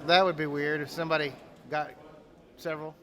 That would be weird if somebody got several.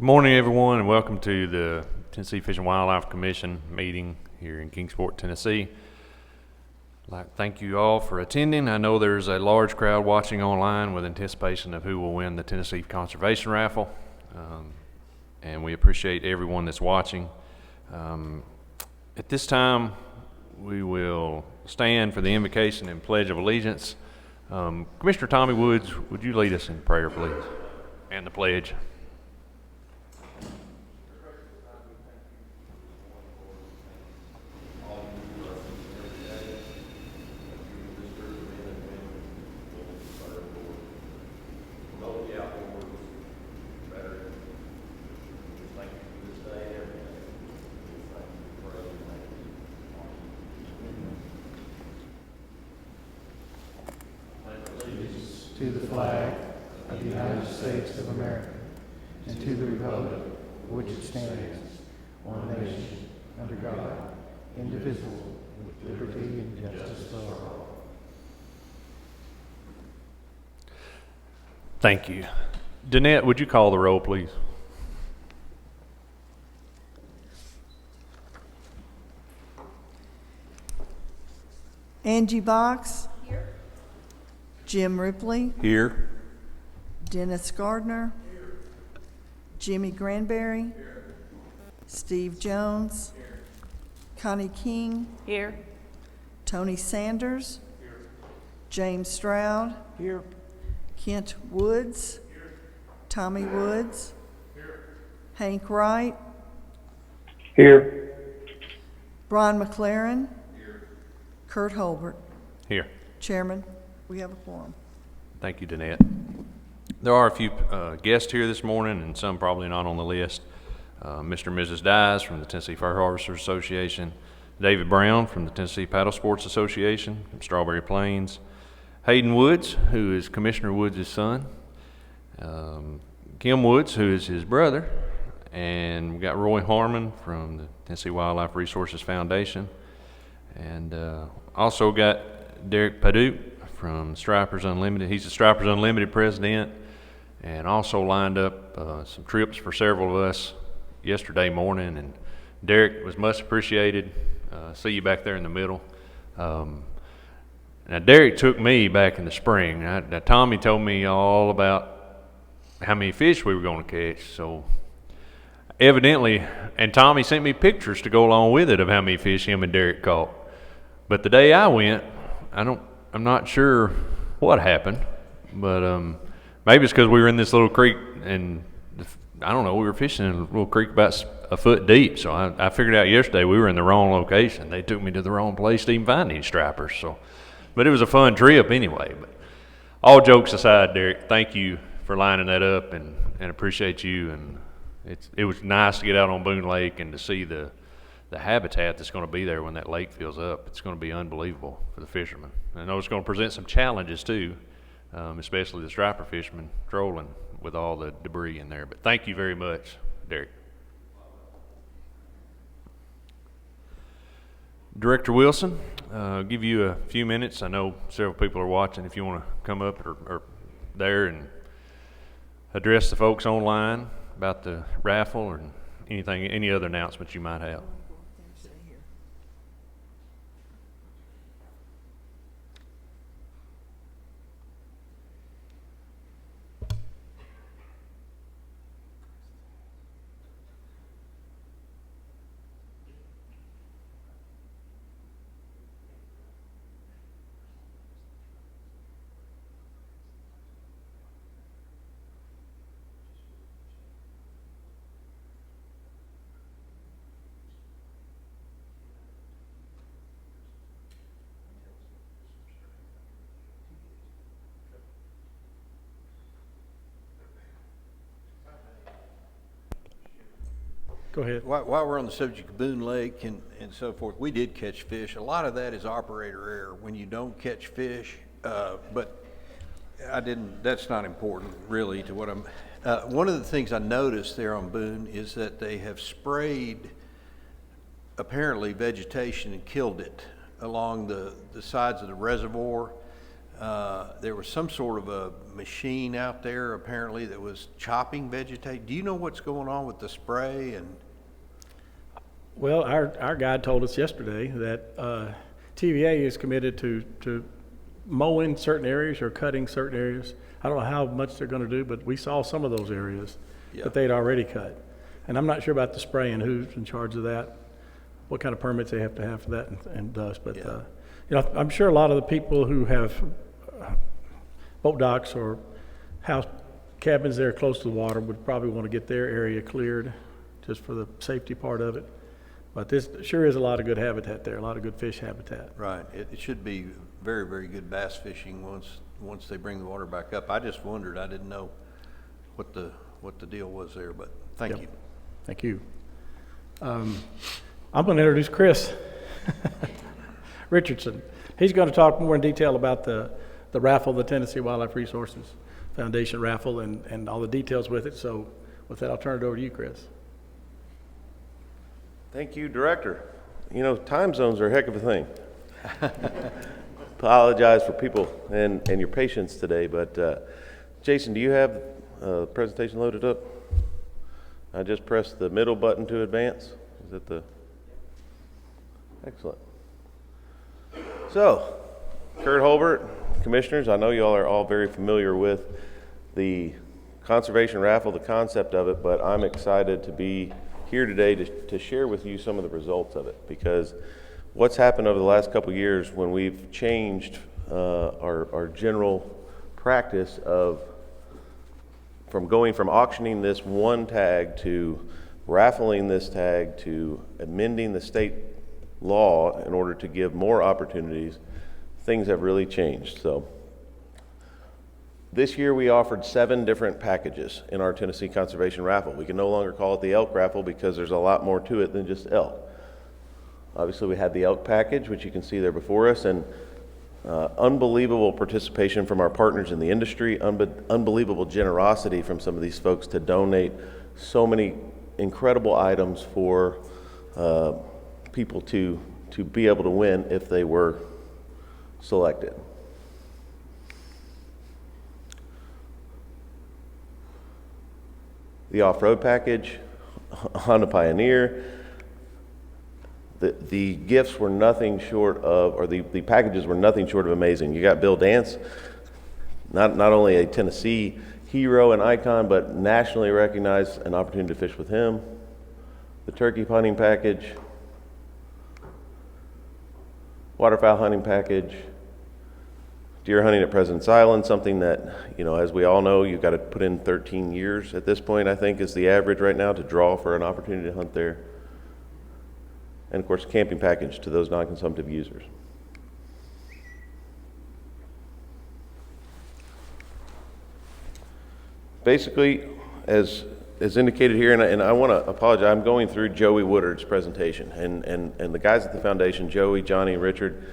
Good morning, everyone, and welcome to the Tennessee Fish and Wildlife Commission meeting here in Kingsport, Tennessee. I'd like to thank you all for attending. I know there's a large crowd watching online with anticipation of who will win the Tennessee Conservation Raffle, and we appreciate everyone that's watching. At this time, we will stand for the invocation and pledge of allegiance. Commissioner Tommy Woods, would you lead us in prayer, please, and the pledge? To the flag of the United States of America and to the republic for which it stands, one nation, under God, indivisible, with liberty and justice for all. Thank you. Danette, would you call the roll, please? Angie Box. Here. Jim Ripley. Here. Dennis Gardner. Here. Jimmy Granberry. Here. Steve Jones. Here. Connie King. Here. Tony Sanders. Here. James Stroud. Here. Kent Woods. Here. Tommy Woods. Here. Hank Wright. Here. Brian McLaren. Here. Kurt Holbert. Here. Chairman, we have a quorum. Thank you, Danette. There are a few guests here this morning, and some probably not on the list. Mr. and Mrs. Dyes from the Tennessee Fur Harvesters Association, David Brown from the Tennessee Paddle Sports Association from Strawberry Plains, Hayden Woods, who is Commissioner Woods' son, Kim Woods, who is his brother, and we've got Roy Harmon from the Tennessee Wildlife Resources Foundation, and also got Derek Padu from Stripers Unlimited. He's the Stripers Unlimited president, and also lined up some trips for several of us yesterday morning, and Derek was much appreciated. See you back there in the middle. Now Derek took me back in the spring. Now Tommy told me all about how many fish we were going to catch, so evidently, and Tommy sent me pictures to go along with it of how many fish him and Derek caught. But the day I went, I'm not sure what happened, but maybe it's because we were in this little creek, and I don't know, we were fishing in a little creek about a foot deep, so I figured out yesterday we were in the wrong location. They took me to the wrong place to even find any stripers, so, but it was a fun trip anyway. But all jokes aside, Derek, thank you for lining that up, and appreciate you, and it was nice to get out on Boone Lake and to see the habitat that's going to be there when that lake fills up. It's going to be unbelievable for the fishermen. I know it's going to present some challenges too, especially the striper fishermen trolling with all the debris in there. But thank you very much, Derek. Director Wilson, I'll give you a few minutes. I know several people are watching. If you want to come up or there and address the folks online about the raffle or any other announcements you might have. Go ahead. While we're on the subject of Boone Lake and so forth, we did catch fish. A lot of that is operator error when you don't catch fish, but that's not important really to what I'm, one of the things I noticed there on Boone is that they have sprayed apparently vegetation and killed it along the sides of the reservoir. there was some sort of a machine out there apparently that was chopping vegetation. Do you know what's going on with the spray? And Well, our guide told us yesterday that TVA is committed to mowing certain areas or cutting certain areas. I don't know how much they're gonna do, but we saw some of those areas Yeah. that they'd already cut. And I'm not sure about the spray and who's in charge of that, what kind of permits they have to have for that and dust. But, Yeah. you know, I'm sure a lot of the people who have boat docks or house cabins there close to the water would probably want to get their area cleared just for the safety part of it. But this sure is a lot of good habitat there, a lot of good fish habitat. right, it should be very, very good bass fishing once they bring the water back up. I just wondered, I didn't know what the deal was there, but thank Yep. you. Thank you. I'm going to introduce Chris Richardson. He's going to talk more in detail about the raffle, the Tennessee Wildlife Resources Foundation raffle, and all the details with it. So with that, I'll turn it over to you, Chris. Thank you, Director. You know, time zones are a heck of a thing. Apologize for people and your patience today, but Jason, do you have the presentation loaded up? I just pressed the middle button to advance. Is it the? Excellent. So, Kurt Holbert, Commissioners, I know you all are all very familiar with the conservation raffle, the concept of it, but I'm excited to be here today to share with you some of the results of it, because what's happened over the last couple of years when we've changed our general practice from going from auctioning this one tag to raffling this tag to amending the state law in order to give more opportunities, things have really changed. So this year we offered 7 different packages in our Tennessee Conservation Raffle. We can no longer call it the elk raffle because there's a lot more to it than just elk. Obviously we had the elk package, which you can see there before us, and unbelievable participation from our partners in the industry, unbelievable generosity from some of these folks to donate so many incredible items for people to be able to win if they were selected. The off-road package, Honda Pioneer, the gifts were nothing short of, or the packages were nothing short of amazing. You got Bill Dance, not only a Tennessee hero and icon, but nationally recognized, an opportunity to fish with him. The turkey hunting package, waterfowl hunting package, deer hunting at President's Island, something that, you know, as we all know, you've got to put in 13 years at this point, I think, is the average right now to draw for an opportunity to hunt there. And of course, camping package to those non-consumptive users. Basically, as indicated here, and I want to apologize, I'm going through Joey Woodard's presentation, and the guys at the foundation, Joey, Johnny, and Richard,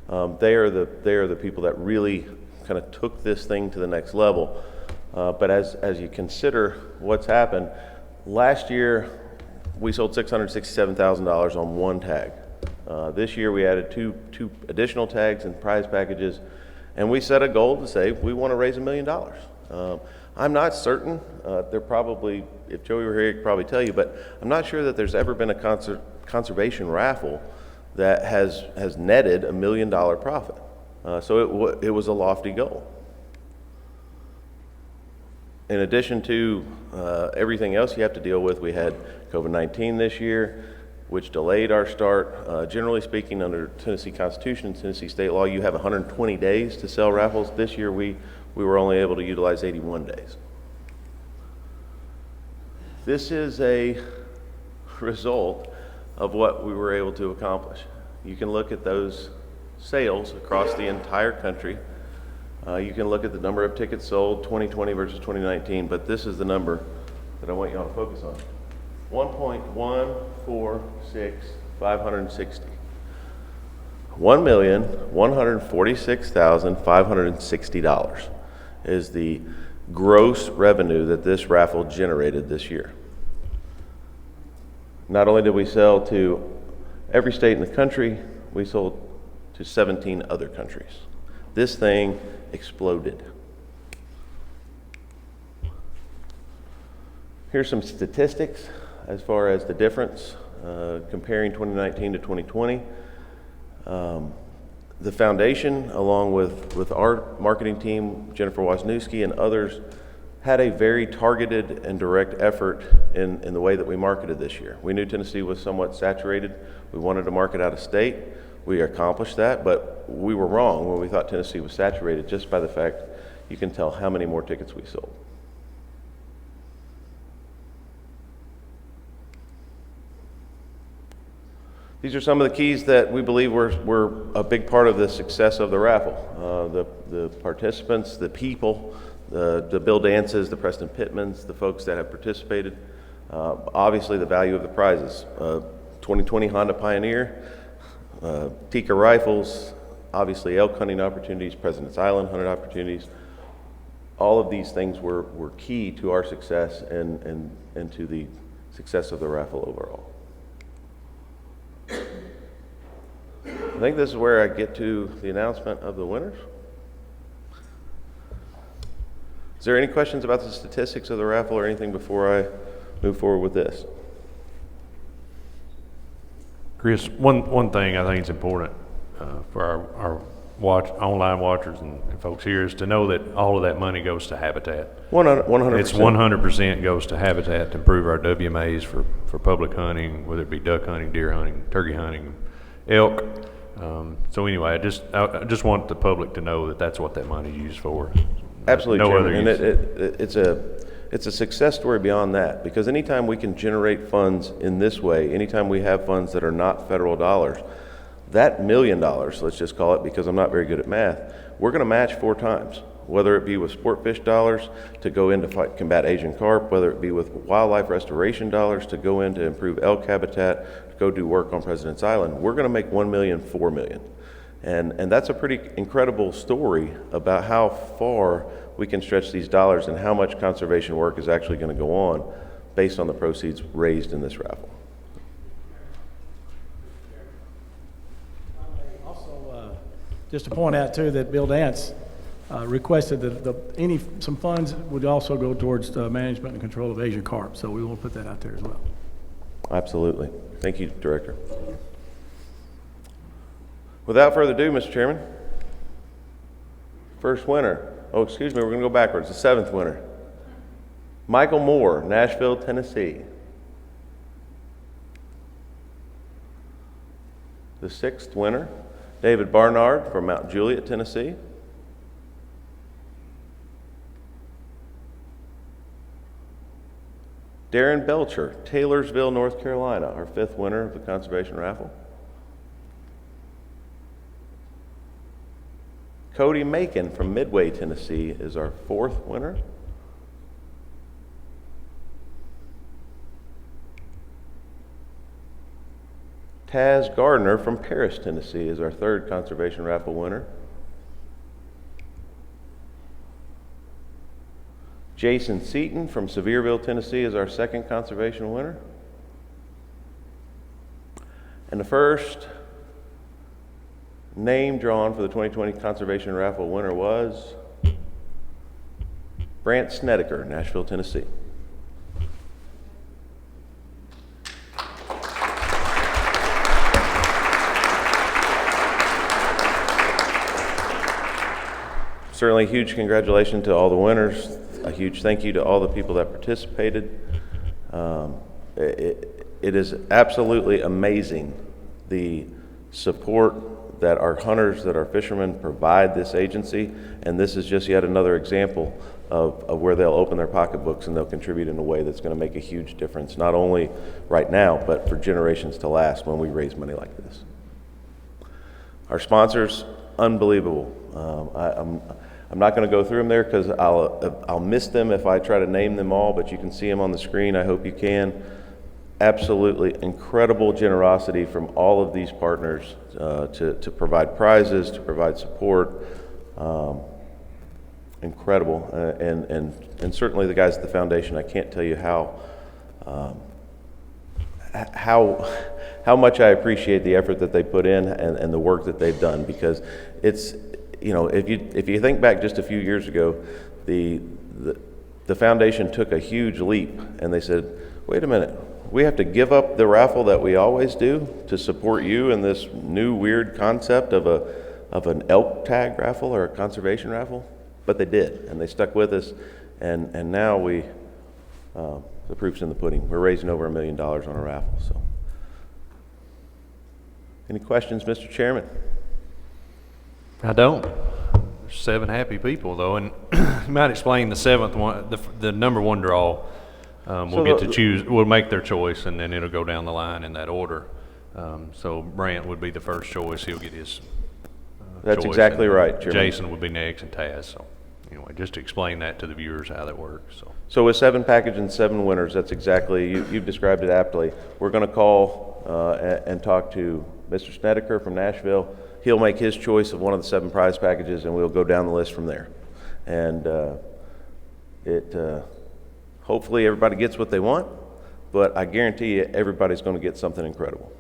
they are the people that really kind of took this thing to the next level. But as you consider what's happened, last year we sold $667,000 on one tag. This year we added two additional tags and prize packages, and we set a goal to say we want to raise $1 million. I'm not certain, there probably, if Joey were here, he could probably tell you, but I'm not sure that there's ever been a conservation raffle that has netted $1 million profit. So it was a lofty goal. In addition to everything else you have to deal with, we had COVID-19 this year, which delayed our start. Generally speaking, under Tennessee Constitution and Tennessee state law, you have 120 days to sell raffles. This year, we were only able to utilize 81 days. This is a result of what we were able to accomplish. You can look at those sales across the entire country. You can look at the number of tickets sold, 2020 versus 2019, but this is the number that I want you all to focus on. 1.146,560. $1,146,560 is the gross revenue that this raffle generated this year. Not only did we sell to every state in the country, we sold to 17 other countries. This thing exploded. Here's some statistics as far as the difference comparing 2019 to 2020. The foundation, along with our marketing team, Jennifer Wisniewski and others, had a very targeted and direct effort in the way that we marketed this year. We knew Tennessee was somewhat saturated. We wanted to market out of state. We accomplished that, but we were wrong when we thought Tennessee was saturated just by the fact you can tell how many more tickets we sold. These are some of the keys that we believe were a big part of the success of the raffle. The participants, the people, the Bill Dances, the Preston Pittmans, the folks that have participated. Obviously the value of the prizes. 2020 Honda Pioneer, Tika rifles, obviously elk hunting opportunities, President's Island hunting opportunities. All of these things were key to our success and to the success of the raffle overall. I think this is where I get to the announcement of the winners. Is there any questions about the statistics of the raffle or anything before I move forward with this? Chris, one thing I think is important for our online watchers and folks here is to know that all of that money goes to Habitat. 100%. It's 100% goes to Habitat to improve our WMAs for public hunting, whether it be duck hunting, deer hunting, turkey hunting, elk. So anyway, I just want the public to know that that's what that money is used for. Absolutely, no Chairman. other And use. it's a success story beyond that, because anytime we can generate funds in this way, anytime we have funds that are not federal dollars, that $1 million, let's just call it, because I'm not very good at math, we're going to match 4 times, whether it be with sport fish dollars to go in to combat Asian carp, whether it be with wildlife restoration dollars to go in to improve elk habitat, to go do work on President's Island. We're going to make $1 million, $4 million. And that's a pretty incredible story about how far we can stretch these dollars and how much conservation work is actually going to go on based on the proceeds raised in this raffle. Also, just to point out too that Bill Dance requested that some funds would also go towards the management and control of Asian carp. So we will put that out there as well. Absolutely. Thank you, Director. Without further ado, Mr. Chairman, first winner. Oh, excuse me, we're going to go backwards. The 7th winner. Michael Moore, Nashville, Tennessee. The 6th winner, David Barnard from Mount Juliet, Tennessee. Darren Belcher, Taylorsville, North Carolina, our 5th winner of the Conservation Raffle. Cody Macon from Midway, Tennessee is our 4th winner. Taz Gardner from Paris, Tennessee is our 3rd Conservation Raffle winner. Jason Seaton from Sevierville, Tennessee is our 2nd Conservation winner. And the first name drawn for the 2020 Conservation Raffle winner was Brant Snedeker, Nashville, Tennessee. Certainly a huge congratulations to all the winners. A huge thank you to all the people that participated. It is absolutely amazing the support that our hunters, that our fishermen provide this agency, and this is just yet another example of where they'll open their pocketbooks and they'll contribute in a way that's going to make a huge difference, not only right now, but for generations to last when we raise money like this. Our sponsors, unbelievable. I'm not going to go through them there because I'll miss them if I try to name them all, but you can see them on the screen. I hope you can. Absolutely incredible generosity from all of these partners to provide prizes, to provide support. Incredible, and certainly the guys at the foundation. I can't tell you how much I appreciate the effort that they put in and the work that they've done, because it's you know, if you think back just a few years ago, the foundation took a huge leap, and they said, wait a minute, we have to give up the raffle that we always do to support you in this new weird concept of an elk tag raffle or a conservation raffle. But they did, and they stuck with us, and now the proof's in the pudding. We're raising over $1 million on a raffle. So, any questions, Mr. Chairman? I don't. There's 7 happy people though, and you might explain the 7th one, the number 1 draw. We'll get to choose. We'll make their choice, and then it'll go down the line in that order. So Brant would be the first choice. He'll get his. That's choice, exactly right, Chairman. Jason would be next, and Taz. So anyway, just to explain that to the viewers how that works. So with 7 packages and 7 winners, that's exactly, you've described it aptly. We're going to call and talk to Mr. Snedeker from Nashville. He'll make his choice of one of the 7 prize packages, and we'll go down the list from there. And hopefully everybody gets what they want, but I guarantee you everybody's going to get something incredible.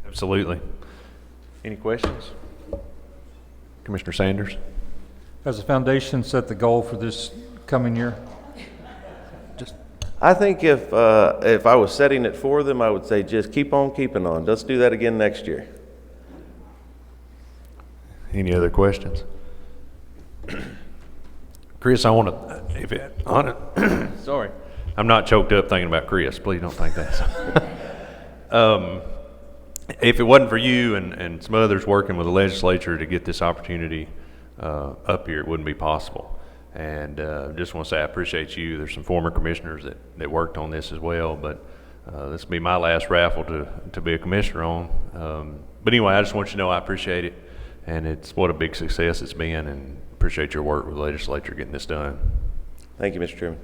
Absolutely. Any questions? Commissioner Sanders? Has the foundation set the goal for this coming year? I think if I was setting it for them, I would say just keep on keeping on. Let's do that again next year. Any other questions? Chris, I want to, sorry, I'm not choked up thinking about Chris. Please don't think that. If it wasn't for you and some others working with the legislature to get this opportunity up here, it wouldn't be possible. And just want to say I appreciate you. There's some former commissioners that worked on this as well, but this will be my last raffle to be a commissioner on. But anyway, I just want you to know I appreciate it, and it's what a big success it's been, and appreciate your work with the legislature getting this done. Thank you, Mr. Chairman.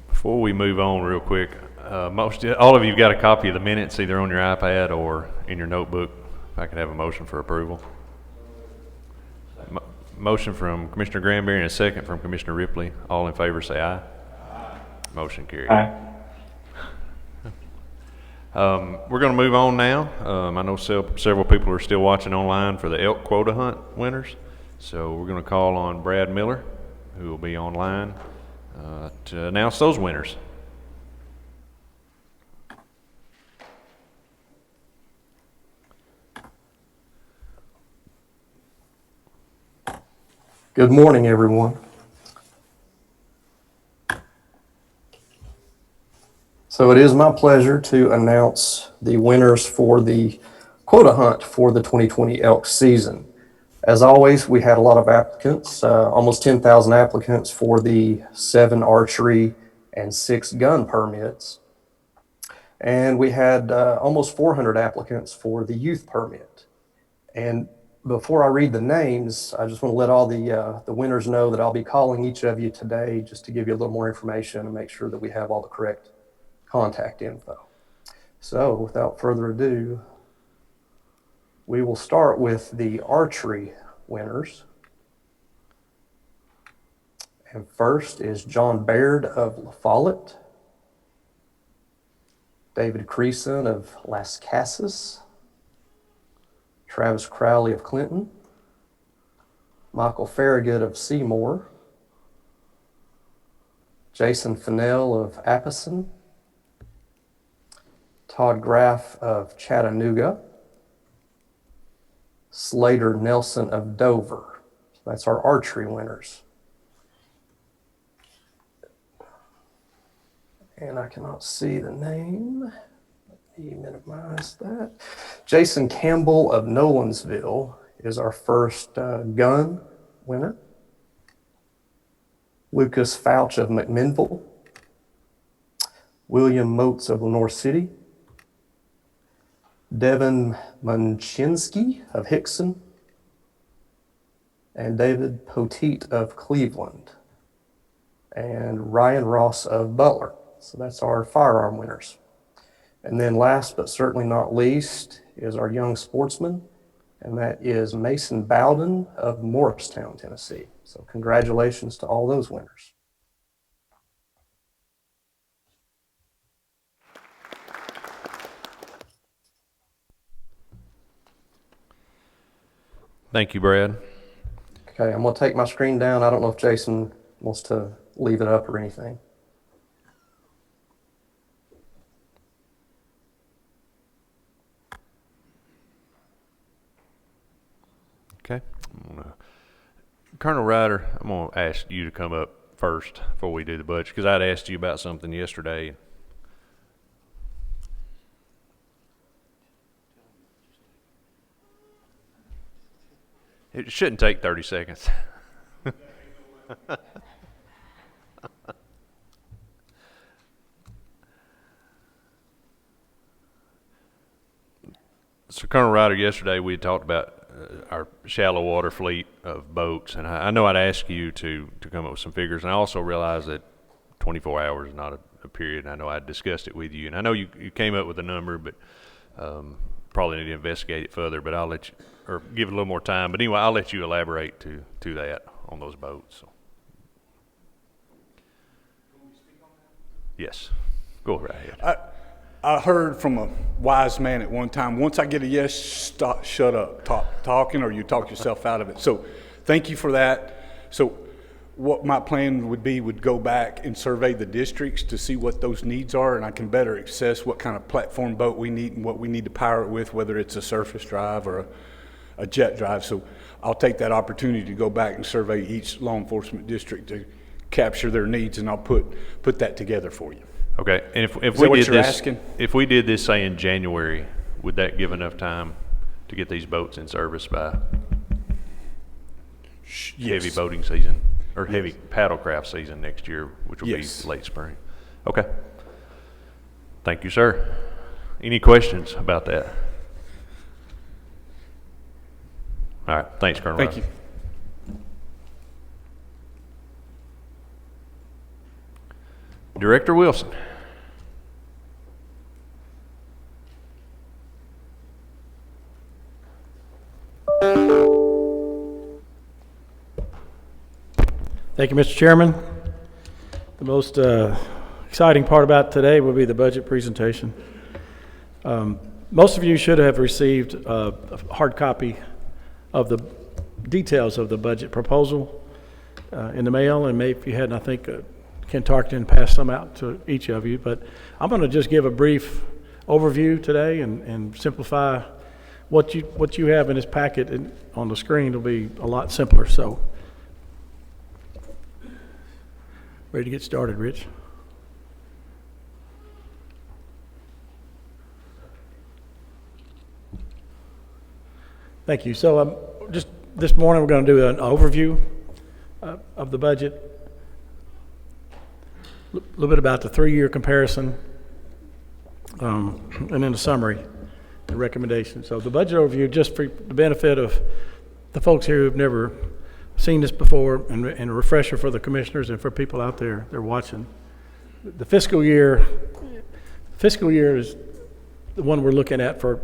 Before we move on real quick, all of you got a copy of the minutes either on your iPad or in your notebook. If I could have a motion for approval. Motion from Commissioner Granberry and a second from Commissioner Ripley. All in favor say aye. Aye. Motion carried. Aye. We're going to move on now. I know several people are still watching online for the elk quota hunt winners. So we're going to call on Brad Miller, who will be online, to announce those winners. Good morning, everyone. So it is my pleasure to announce the winners for the quota hunt for the 2020 elk season. As always, we had a lot of applicants, almost 10,000 applicants for the 7 archery and 6 gun permits. And we had almost 400 applicants for the youth permit. And before I read the names, I just want to let all the winners know that I'll be calling each of you today just to give you a little more information and make sure that we have all the correct contact info. So without further ado, we will start with the archery winners. And first is John Baird of La Follette, David Creason of Las Casas, Travis Crowley of Clinton, Michael Farragut of Seymour, Jason Fennell of Appison, Todd Graff of Chattanooga, Slater Nelson of Dover. So that's our archery winners. And I cannot see the name. Let me minimize that. Jason Campbell of Nolansville is our first gun winner. Lucas Fouch of McMinnville. William Motes of Lenore City. Devin Munchinsky of Hickson. And David Poteet of Cleveland. And Ryan Ross of Butler. So that's our firearm winners. And then last but certainly not least is our young sportsman, and that is Mason Bowden of Morristown, Tennessee. So congratulations to all those winners. Thank you, Brad. Okay, I'm going to take my screen down. I don't know if Jason wants to leave it up or anything. Okay. Colonel Ryder, I'm going to ask you to come up first before we do the budget, because I'd asked you about something yesterday. It shouldn't take 30 seconds. So, Colonel Ryder, yesterday we had talked about our shallow water fleet of boats, and I know I'd ask you to come up with some figures, and I also realize that 24 hours is not a period, and I know I discussed it with you, and I know you came up with a number, but probably need to investigate it further, but I'll let you, or give it a little more time, but anyway, I'll let you elaborate to that on those boats. So. Yes, go right ahead. I heard from a wise man at one time, once I get a yes, stop, shut up, talking, or you talk yourself out of it. So thank you for that. So what my plan would go back and survey the districts to see what those needs are, and I can better assess what kind of platform boat we need and what we need to power it with, whether it's a surface drive or a jet drive. So I'll take that opportunity to go back and survey each law enforcement district to capture their needs, and I'll put that together for you. Okay, and if Is we that what did you're this, asking? if we did this, say in January, would that give enough time to get these boats in service by heavy boating season or heavy paddlecraft season next year, which will be late spring? Okay. Thank you, sir. Any questions about that? All right. Thanks, Colonel. Thank you. Director Wilson. Thank you, Mr. Chairman. The most exciting part about today will be the budget presentation. Most of you should have received a hard copy of the details of the budget proposal in the mail, and maybe if you hadn't, I think Ken Tarkington passed some out to each of you, but I'm going to just give a brief overview today and simplify what you have in this packet, and on the screen will be a lot simpler. So, ready to get started, Rich? Thank you. So just this morning we're going to do an overview of the budget, a little bit about the 3-year comparison, and then a summary and recommendation. So the budget overview, just for the benefit of the folks here who've never seen this before, and a refresher for the commissioners and for people out there they're watching. The fiscal year is the one we're looking at for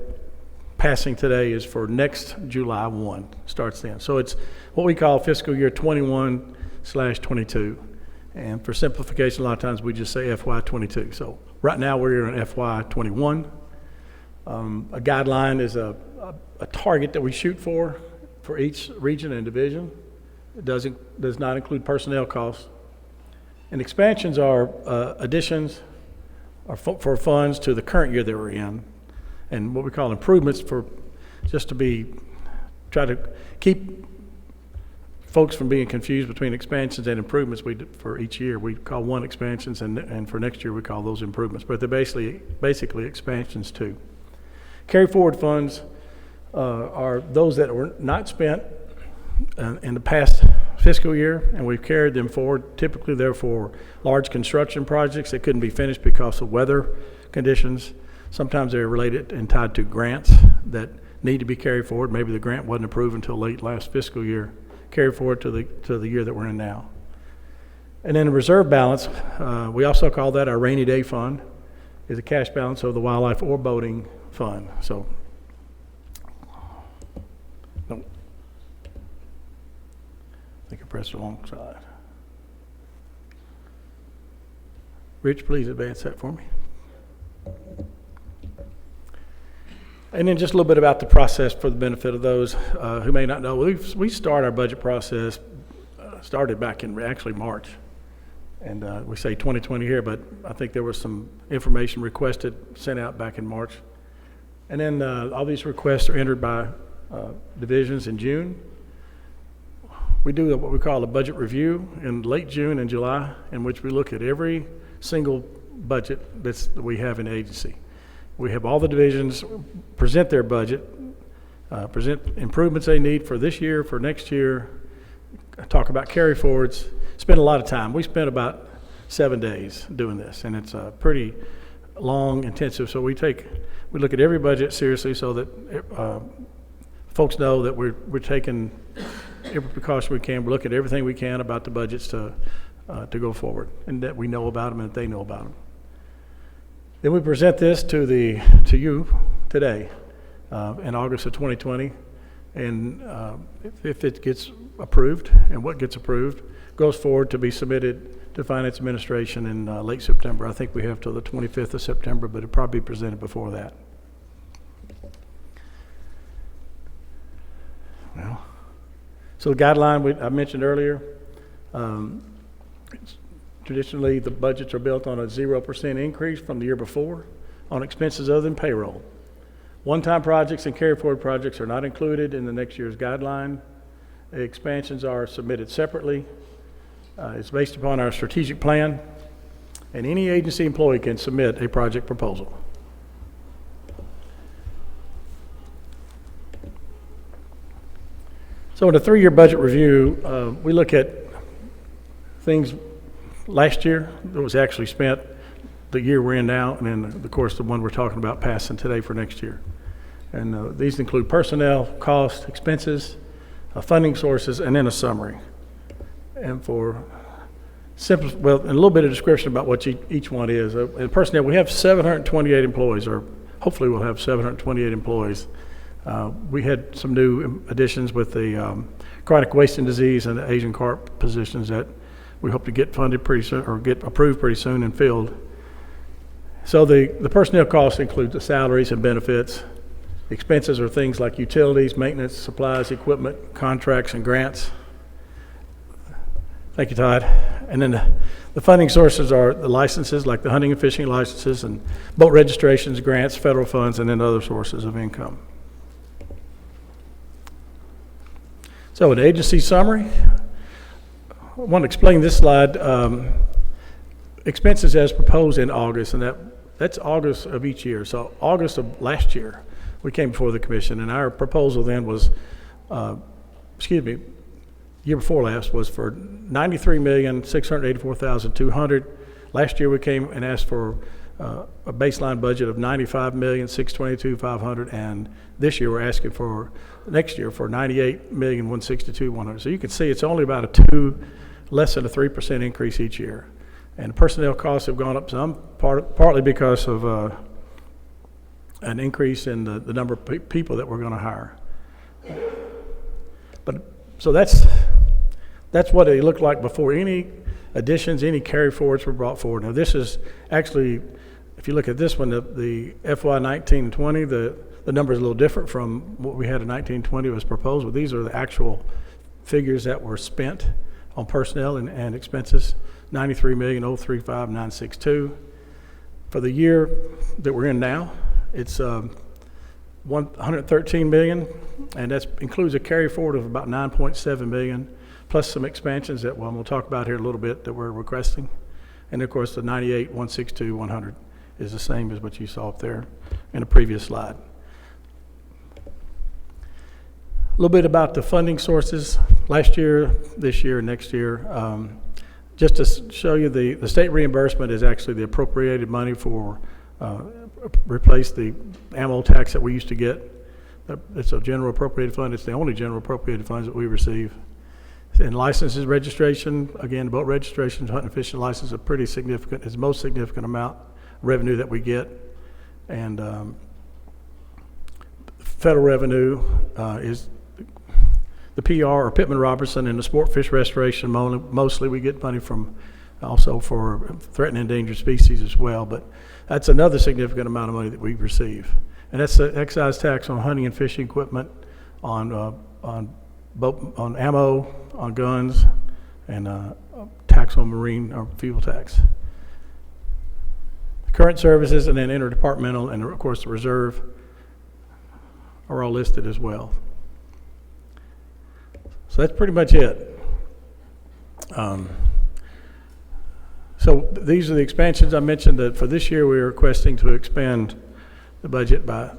passing today is for next July 1, starts then. So it's what we call fiscal year 21/22. And for simplification, a lot of times we just say FY22. So right now we're in FY21. A guideline is a target that we shoot for each region and division. It does not include personnel costs. And expansions are additions or for funds to the current year that we're in, and what we call improvements for just to try to keep folks from being confused between expansions and improvements. For each year we call one expansions, and for next year we call those improvements, but they're basically expansions too. Carry forward funds are those that were not spent in the past fiscal year, and we've carried them forward. Typically they're for large construction projects that couldn't be finished because of weather conditions. Sometimes they're related and tied to grants that need to be carried forward. Maybe the grant wasn't approved until late last fiscal year. Carry forward to the year that we're in now. And then the reserve balance, we also call that our rainy day fund, is a cash balance of the wildlife or boating fund. So, no, I think I pressed the wrong side. Rich, please advance that for me. And then just a little bit about the process for the benefit of those who may not know. We start our budget process, started back in actually March. And we say 2020 here, but I think there was some information requested, sent out back in March. And then all these requests are entered by divisions in June. We do what we call a budget review in late June and July, in which we look at every single budget that we have in the agency. We have all the divisions present their budget, present improvements they need for this year, for next year, talk about carry forwards, spend a lot of time. We spent about 7 days doing this, and it's pretty long, intensive. So we look at every budget seriously so that folks know that we're taking every precaution we can. We're looking at everything we can about the budgets to go forward, and that we know about them and that they know about them. Then we present this to you today in August of 2020, and if it gets approved, and what gets approved goes forward to be submitted to Finance Administration in late September. I think we have till the 25th of September, but it'll probably be presented before that. Well, so the guideline I mentioned earlier, traditionally the budgets are built on a 0% increase from the year before on expenses other than payroll. One-time projects and carry-forward projects are not included in the next year's guideline. The expansions are submitted separately. It's based upon our strategic plan, and any agency employee can submit a project proposal. So in a 3-year budget review, we look at things last year that was actually spent, the year we're in now, and then of course the one we're talking about passing today for next year. And these include personnel, cost, expenses, funding sources, and then a summary. And for simple, well, and a little bit of description about what each one is. In personnel, we have 728 employees, or hopefully we'll have 728 employees. We had some new additions with the chronic wasting disease and the Asian carp positions that we hope to get funded pretty soon, or get approved pretty soon and filled. So the personnel costs include the salaries and benefits. Expenses are things like utilities, maintenance, supplies, equipment, contracts, and grants. Thank you, Todd. And then the funding sources are the licenses, like the hunting and fishing licenses, and boat registrations, grants, federal funds, and then other sources of income. So an agency summary. I want to explain this slide. Expenses as proposed in August, and that's August of each year. So August of last year, we came before the commission, and our proposal then was, year before last was for $93,684,200. Last year we came and asked for a baseline budget of $95,622,500, and this year we're asking for next year for $98,162,100. So you can see it's only about less than a 3% increase each year. And personnel costs have gone up some, partly because of an increase in the number of people that we're going to hire. But so that's what it looked like before any additions, any carry forwards were brought forward. Now this is actually, if you look at this one, the FY 19 and 20, the number is a little different from what we had in 1920 was proposed, but these are the actual figures that were spent on personnel and expenses. $93,035,962. For the year that we're in now, it's $113 million, and that includes a carry forward of about $9.7 million, plus some expansions that we'll talk about here a little bit that we're requesting. And of course, the $98,162,100 is the same as what you saw up there in the previous slide. A little bit about the funding sources last year, this year, and next year. Just to show you, the state reimbursement is actually the appropriated money for replace the ammo tax that we used to get. It's a general appropriated fund. It's the only general appropriated funds that we receive. And licenses, registration, again, boat registrations, hunting and fishing license are pretty significant. It's the most significant amount of revenue that we get. And federal revenue is the PR or Pittman Robertson and the sport fish restoration. Mostly we get money from also for threatened and endangered species as well, but that's another significant amount of money that we receive. And that's the excise tax on hunting and fishing equipment, on ammo, on guns, and tax on marine or fuel tax. Current services and then interdepartmental and of course the reserve are all listed as well. So that's pretty much it. So these are the expansions I mentioned. That for this year we are requesting to expand the budget by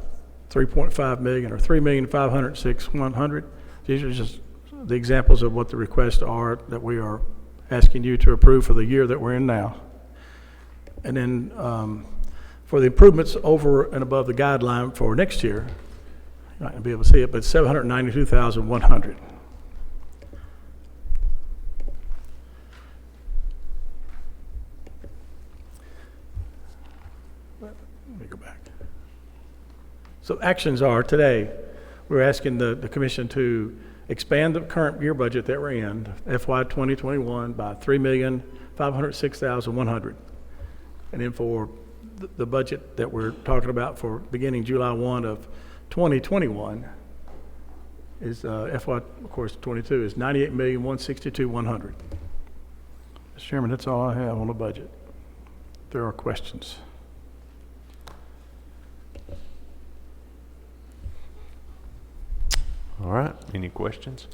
$3.5 million or $3,506,100. These are just the examples of what the requests are that we are asking you to approve for the year that we're in now. And then for the improvements over and above the guideline for next year, you're not going to be able to see it, but $792,100. Let me go back. So actions are today, we're asking the commission to expand the current year budget that we're in, FY 2021, by $3,506,100. And then for the budget that we're talking about for beginning July 1 of 2021 is FY, of course, 22 is $98,162,100. Mr. Chairman, that's all I have on the budget. If there are questions. All right, any questions?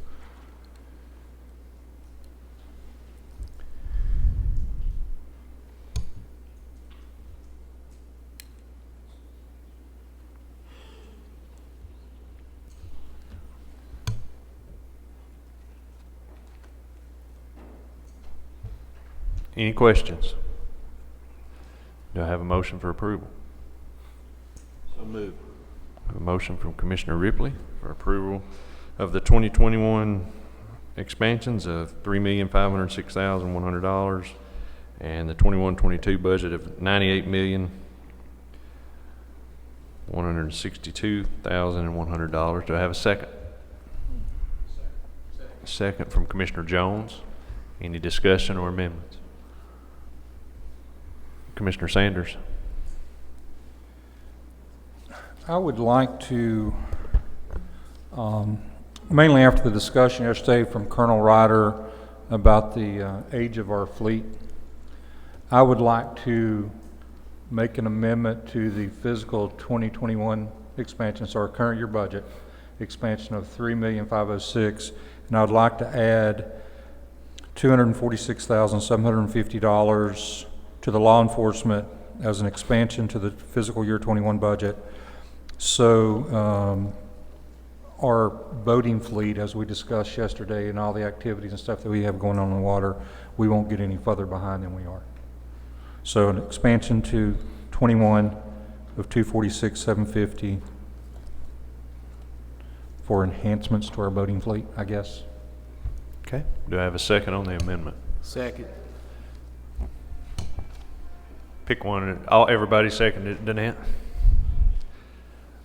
Any questions? Do I have a motion for approval? So moved. A motion from Commissioner Ripley for approval of the 2021 expansions of $3,506,100 and the 21-22 budget of $98,162,100. Do I have a second? Second from Commissioner Jones. Any discussion or amendments? Commissioner Sanders. I would like to, mainly after the discussion yesterday from Colonel Ryder about the age of our fleet, I would like to make an amendment to the fiscal 2021 expansion, so our current year budget expansion of $3,506,000, and I would like to add $246,750 to the law enforcement as an expansion to the fiscal year 21 budget. So our boating fleet, as we discussed yesterday, and all the activities and stuff that we have going on in the water, we won't get any further behind than we are. So an expansion to 21 of $246,750 for enhancements to our boating fleet, I guess. Okay. Do I have a second on the amendment? Second. Pick one. Everybody seconded, Danette?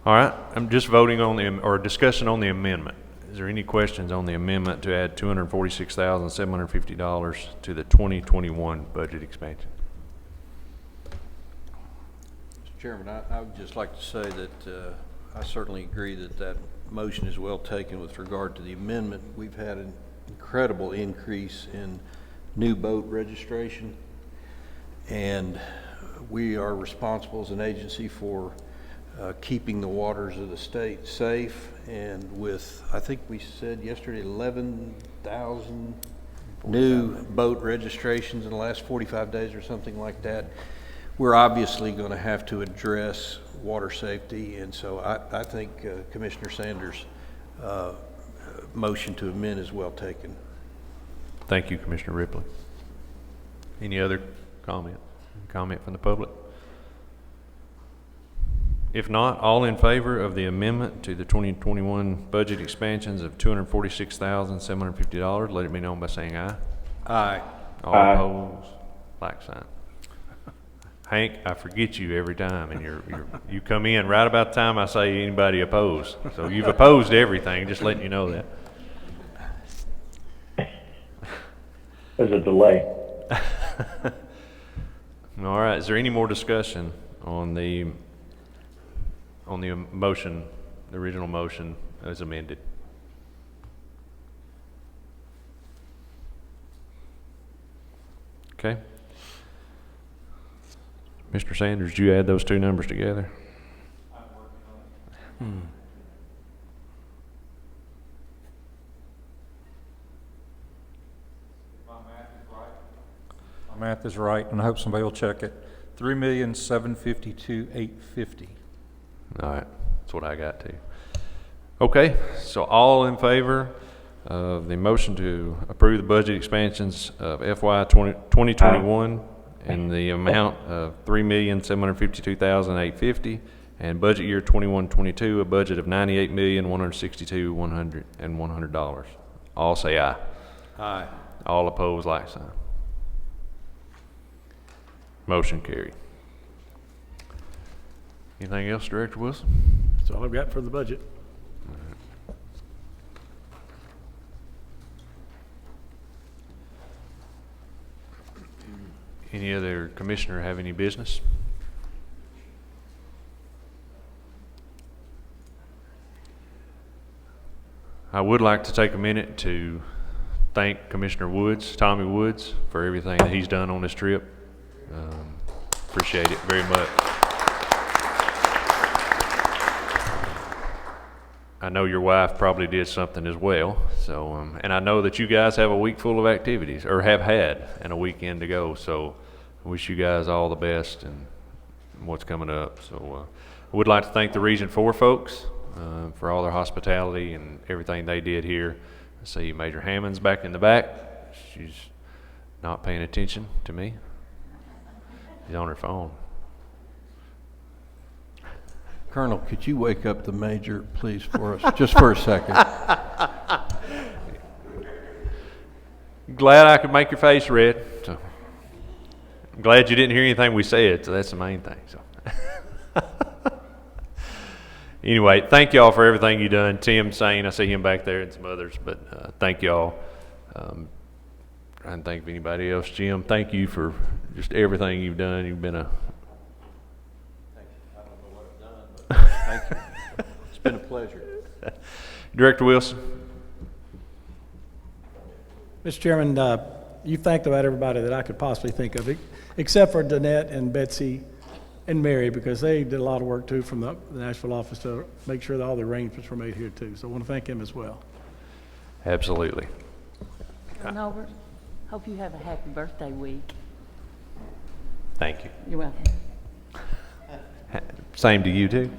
All right. I'm just voting on or discussion on the amendment. Is there any questions on the amendment to add $246,750 to the 2021 budget expansion? Mr. Chairman, I would just like to say that I certainly agree that that motion is well taken with regard to the amendment. We've had an incredible increase in new boat registration, and we are responsible as an agency for keeping the waters of the state safe. And with, I think we said yesterday, 11,000 new boat registrations in the last 45 days or something like that, we're obviously going to have to address water safety. And so I think Commissioner Sanders' motion to amend is well taken. Thank you, Commissioner Ripley. Any other comment? Comment from the public? If not, all in favor of the amendment to the 2021 budget expansions of $246,750, let it be known by saying aye. Aye. All opposed, like sign. Hank, I forget you every time, and you come in right about the time I say anybody opposed. So you've opposed everything, just letting you know that. There's a delay. All right, is there any more discussion on the on the motion, the original motion as amended. Okay. Mr. Sanders, did you add those two numbers together? I'm working on it. My math is right, and I hope somebody will check it. 3,752,850. All right, that's what I got too. Okay, so all in favor of the motion to approve the budget expansions of FY 2021 in the amount of $3,752,850 and budget year 21-22 a budget of $98,162,100. All say aye. Aye. All opposed, like sign. Motion carried. Anything else, Director Wilson? That's all I've got for the budget. Any other commissioner have any business? I would like to take a minute to thank Commissioner Woods, Tommy Woods, for everything that he's done on this trip. Appreciate it very much. I know your wife probably did something as well. So, and I know that you guys have a week full of activities, or have had, and a weekend to go. So, I wish you guys all the best and what's coming up. So, I would like to thank the Region 4 folks for all their hospitality and everything they did here. I see Major Hammond's back in the back. She's not paying attention to me. She's on her phone. Colonel, could you wake up the major, please, for us, just for a second? Glad I could make your face red. So, I'm glad you didn't hear anything we said, so that's the main thing. So, anyway, thank y'all for everything you done. Tim, Sane, I see him back there, and some others, but thank y'all. Trying to think of anybody else. Jim, thank you for just everything you've done. You've been a Thank you. It's been a pleasure. Director Wilson. Mr. Chairman, you thanked about everybody that I could possibly think of, except for Danette and Betsy and Mary, because they did a lot of work too from the Nashville office to make sure that all the arrangements were made here too. So I want to thank him as well. Absolutely. And Holbert, hope you have a happy birthday week. Thank you. You're welcome. Same to you too.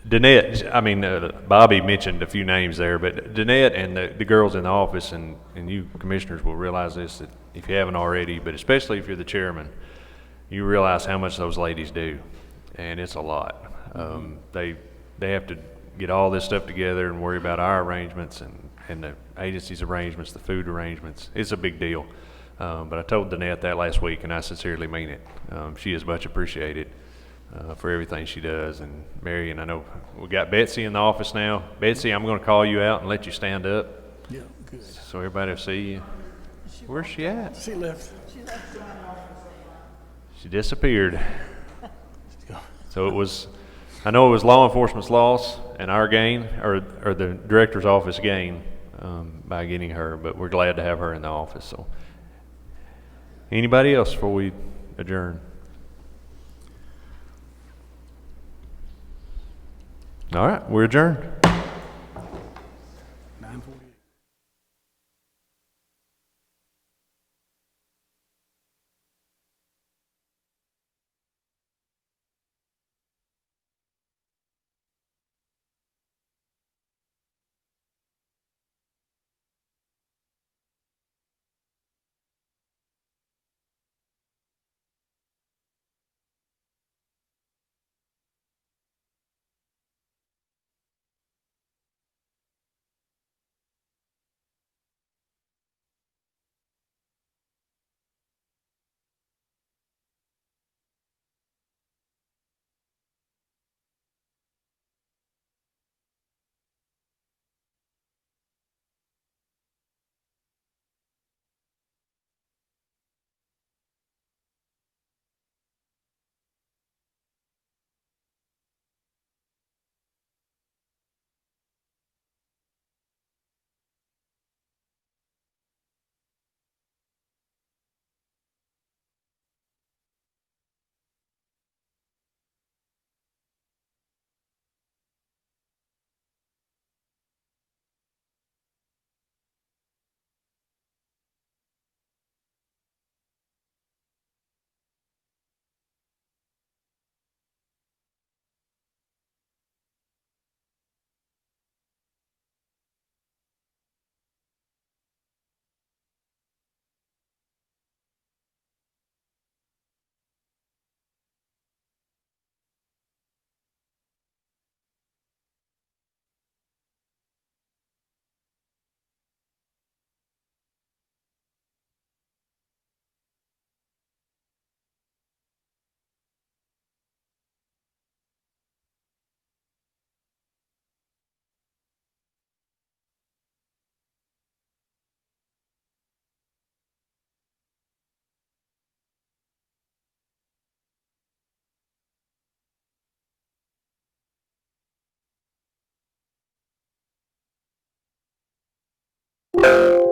Danette, Bobby mentioned a few names there, but Danette and the girls in the office, and you commissioners will realize this, that if you haven't already, but especially if you're the chairman, you realize how much those ladies do, and it's a lot. They have to get all this stuff together and worry about our arrangements and the agency's arrangements, the food arrangements. It's a big deal. But I told Danette that last week, and I sincerely mean it. She is much appreciated for everything she does. And Mary, and I know we got Betsy in the office now. Betsy, I'm going to call you out and let you stand up. Yeah, good. So everybody will see you. Where's she at? She left. She disappeared. So I know it was law enforcement's loss and our gain, or the director's office gain by getting her, but we're glad to have her in the office. So. Anybody else before we adjourn? All right, we're adjourned. time.